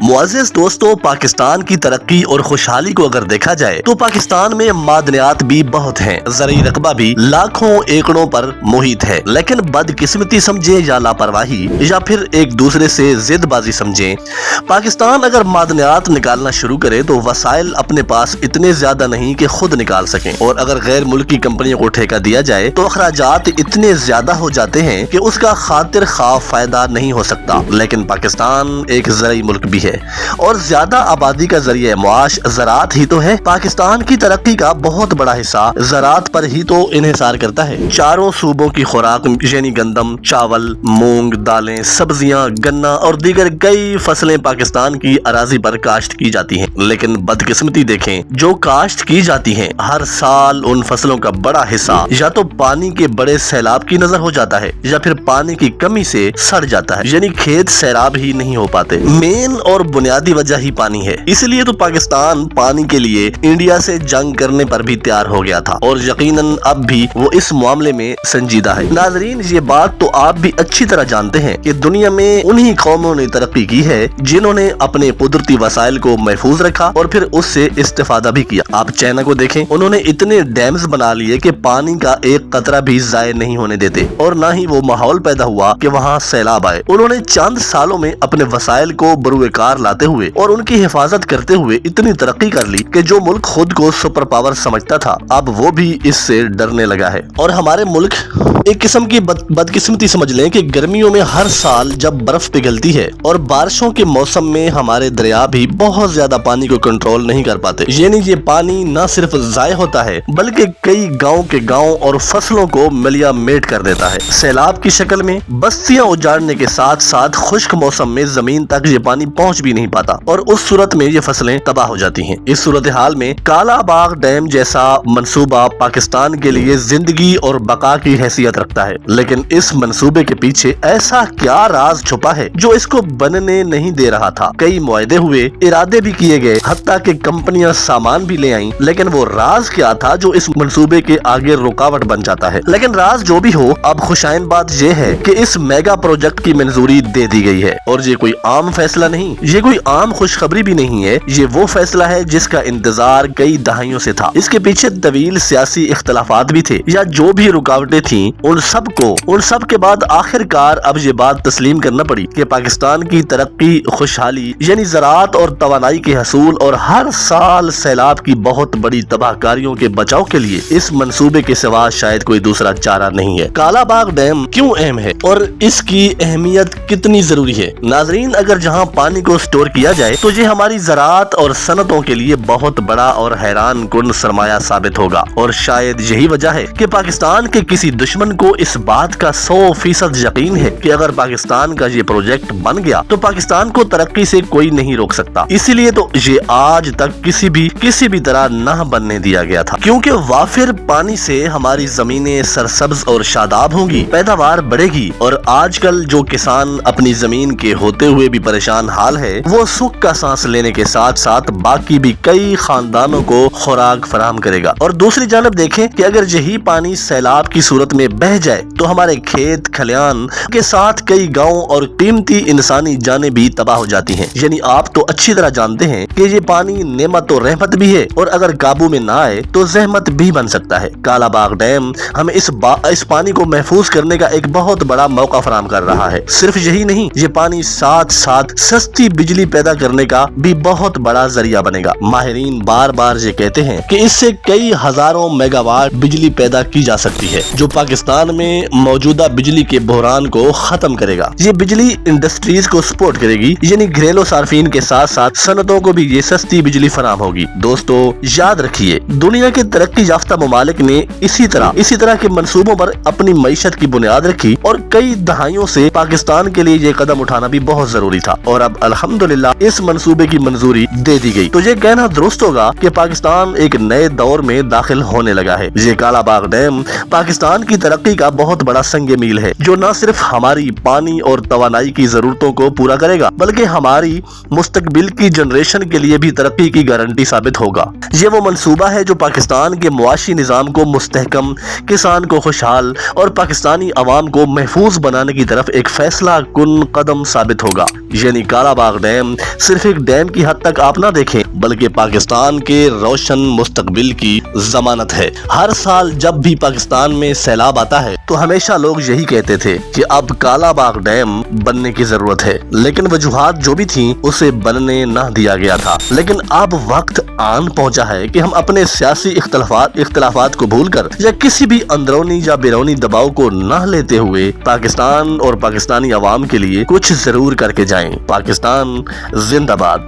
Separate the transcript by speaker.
Speaker 1: मुअज़्ज़िज़ दोस्तों, पाकिस्तान की तरक्की और खुशहाली को अगर देखा जाए तो पाकिस्तान में मादनियात भी बहुत हैं, ज़रई रकबा भी लाखों एकड़ों पर मुहित है, लेकिन बदकिस्मती समझे या लापरवाही या फिर एक दूसरे से जिदबाजी समझे, पाकिस्तान अगर मादनियात निकालना शुरू करे तो वसाइल अपने पास इतने ज्यादा नहीं कि खुद निकाल सकें, और अगर गैर मुल्की कंपनियों को ठेका दिया जाए तो अखराजात इतने ज्यादा हो जाते हैं कि उसका खातिर खा फायदा नहीं हो सकता। लेकिन पाकिस्तान एक ज़रई मुल्क भी है और ज्यादा आबादी का जरिए मुआश ज़राअत ही तो है। पाकिस्तान की तरक्की का बहुत बड़ा हिस्सा ज़राअत पर ही तो इन्हिसार करता है। चारों सूबों की खुराक यानी गंदम, चावल, मूंग, दालें, सब्जियां, गन्ना और दीगर कई फसलें पाकिस्तान की अराजी पर काश्त की जाती हैं, लेकिन बदकिस्मती देखें, जो काश्त की जाती हैं हर साल उन फसलों का बड़ा हिस्सा या तो पानी के बड़े सैलाब की नजर हो जाता है या फिर पानी की कमी से सड़ जाता है, यानी खेत सैराब ही नहीं हो पाते। मेन और बुनियादी वजह ही पानी है, इसलिए तो पाकिस्तान पानी के लिए इंडिया से जंग करने पर भी तैयार हो गया था और यकीनन अब भी वो इस मामले में संजीदा है। नाजरीन, ये बात तो आप भी अच्छी तरह जानते हैं कि दुनिया में उन्हीं कौमों ने तरक्की की है जिन्होंने अपने कुदरती वसाइल को महफूज रखा और फिर उससे इस्तेफादा भी किया। आप चाइना को देखें, उन्होंने इतने डैम्स बना लिए कि पानी का एक कतरा भी जाया नहीं होने देते और न ही वो माहौल पैदा हुआ कि वहाँ सैलाब आए। उन्होंने चंद सालों में अपने वसाइल को बरूएकार लाते हुए और उनकी हिफाजत करते हुए इतनी तरक्की कर ली कि जो मुल्क खुद को सुपर पावर समझता था अब वो भी इससे डरने लगा है। और हमारे मुल्क एक किस्म की बदकिस्मती समझ लें कि गर्मियों में हर साल जब बर्फ पिघलती है और बारिशों के मौसम में हमारे दरिया भी बहुत ज्यादा पानी को कंट्रोल नहीं कर पाते, यानी ये पानी न सिर्फ जाया होता है बल्कि कई गाँव के गाँव और फसलों को मिलिया मेट कर देता है। सैलाब की शक्ल में बस्तियां उजाड़ने के साथ साथ खुश्क मौसम में जमीन तक ये पानी पहुंच भी नहीं पाता और उस सूरत में ये फसलें तबाह हो जाती हैं। इस सूरत हाल में काला बाग डैम जैसा मंसूबा पाकिस्तान के लिए जिंदगी और बका की हैसियत रखता है, लेकिन इस मंसूबे के पीछे ऐसा क्या राज छुपा है जो इसको बनने नहीं दे रहा था। कई मुआहदे हुए, इरादे भी किए गए, हत्ता कि कंपनियां सामान भी ले आईं, लेकिन वो राज क्या था जो इस मंसूबे के आगे रुकावट बन जाता है। लेकिन राज जो भी हो, अब खुशाइन बात यह है कि इस मेगा प्रोजेक्ट की मंजूरी दे दी गई है और ये कोई आम फैसला नहीं, ये कोई आम खुशखबरी भी नहीं है, ये वो फैसला है जिसका इंतजार कई दहाइयों से था। इसके पीछे तवील सियासी इख्तलाफात भी थे या जो भी रुकावटें थीं, उन सब के बाद आखिरकार अब ये बात तस्लीम करना पड़ी कि पाकिस्तान की तरक्की, खुशहाली यानी ज़राअत और तवानाई के हसूल और हर साल सैलाब की बहुत बड़ी तबाहकारियों के बचाव के लिए इस मंसूबे के सिवा शायद कोई दूसरा चारा नहीं है। काला बाग डैम क्यों अहम है और इसकी अहमियत कितनी जरूरी है? नाजरीन, अगर जहाँ पानी को स्टोर किया जाए तो ये हमारी ज़राअत और सनतों के लिए बहुत बड़ा और हैरान कुन सरमाया साबित होगा और शायद यही वजह है कि पाकिस्तान के किसी दुश्मन को इस बात का 100% यकीन है कि अगर पाकिस्तान का ये प्रोजेक्ट बन गया तो पाकिस्तान को तरक्की से कोई नहीं रोक सकता। इसीलिए तो ये आज तक किसी भी तरह न बनने दिया गया था, क्योंकि वाफिर पानी से हमारी जमीनें सरसब्ज और शादाब होंगी, पैदावार बढ़ेगी और आजकल जो किसान अपनी जमीन के होते हुए भी परेशान हाल है, वो सुख का सांस लेने के साथ साथ बाकी भी कई खानदानों को खुराक फराहम करेगा। और दूसरी जानब देखें कि अगर यही पानी सैलाब की सूरत में बह जाए तो हमारे खेत खलियान के साथ कई गाँव और कीमती इंसानी जानें भी तबाह हो जाती हैं। यानी आप तो अच्छी तरह जानते हैं कि ये पानी नेमत और रहमत भी है और अगर काबू में ना आए तो जहमत भी बन सकता है। काला बाग डैम हमें इस पानी को महफूज करने का एक बहुत बड़ा मौका फराहम कर रहा है। सिर्फ यही नहीं, ये पानी साथ साथ सस्ती बिजली पैदा करने का भी बहुत बड़ा जरिया बनेगा। माहिरीन बार बार ये कहते हैं कि इससे कई हजारों मेगावाट बिजली पैदा की जा सकती है जो पाकिस्तान में मौजूदा बिजली के बहरान को खत्म करेगा। ये बिजली इंडस्ट्रीज को सपोर्ट करेगी, यानी घरेलू सार्फिन के साथ साथ सनतों को भी ये सस्ती बिजली फराहम होगी। दोस्तों, याद रखिए, दुनिया के तरक्की याफ्ता ममालिक ने इसी तरह के मंसूबों पर अपनी मईशत की बुनियाद रखी और कई दहाइयों से पाकिस्तान के लिए ये कदम उठाना भी बहुत जरूरी था और अब अल्हम्दुलिल्लाह इस मंसूबे की मंजूरी दे दी गई। तो ये कहना दुरुस्त होगा कि पाकिस्तान एक नए दौर में दाखिल होने लगा है। ये काला बाग डैम पाकिस्तान की तरक्की का बहुत बड़ा संग मील है जो न सिर्फ हमारी पानी और तवानाई की जरूरतों को पूरा करेगा बल्कि हमारी मुस्तकबिल की जनरेशन के लिए भी तरक्की की गारंटी साबित होगा। ये वो मंसूबा है जो पाकिस्तान के मुआशी निजाम को मुस्तहकम, किसान को खुशहाल और पाकिस्तानी अवाम को महफूज बनाने की तरफ एक फैसला कुन कदम साबित होगा। یعنی کالا باغ ڈیم صرف ایک ڈیم کی حد تک آپ نہ دیکھیں بلکہ پاکستان کے روشن مستقبل کی ضمانت ہے۔ ہر سال جب بھی پاکستان میں سیلاب آتا ہے تو ہمیشہ لوگ یہی کہتے تھے کہ اب کالا باغ ڈیم بننے کی ضرورت ہے، لیکن وجوہات جو بھی تھیں اسے بننے نہ دیا گیا تھا۔ لیکن اب وقت آن پہنچا ہے کہ ہم اپنے سیاسی اختلافات کو بھول کر یا کسی بھی اندرونی یا بیرونی دباؤ کو نہ لیتے ہوئے پاکستان اور پاکستانی عوام کے لیے کچھ ضرور کر کے جائیں۔ پاکستان زندہ باد۔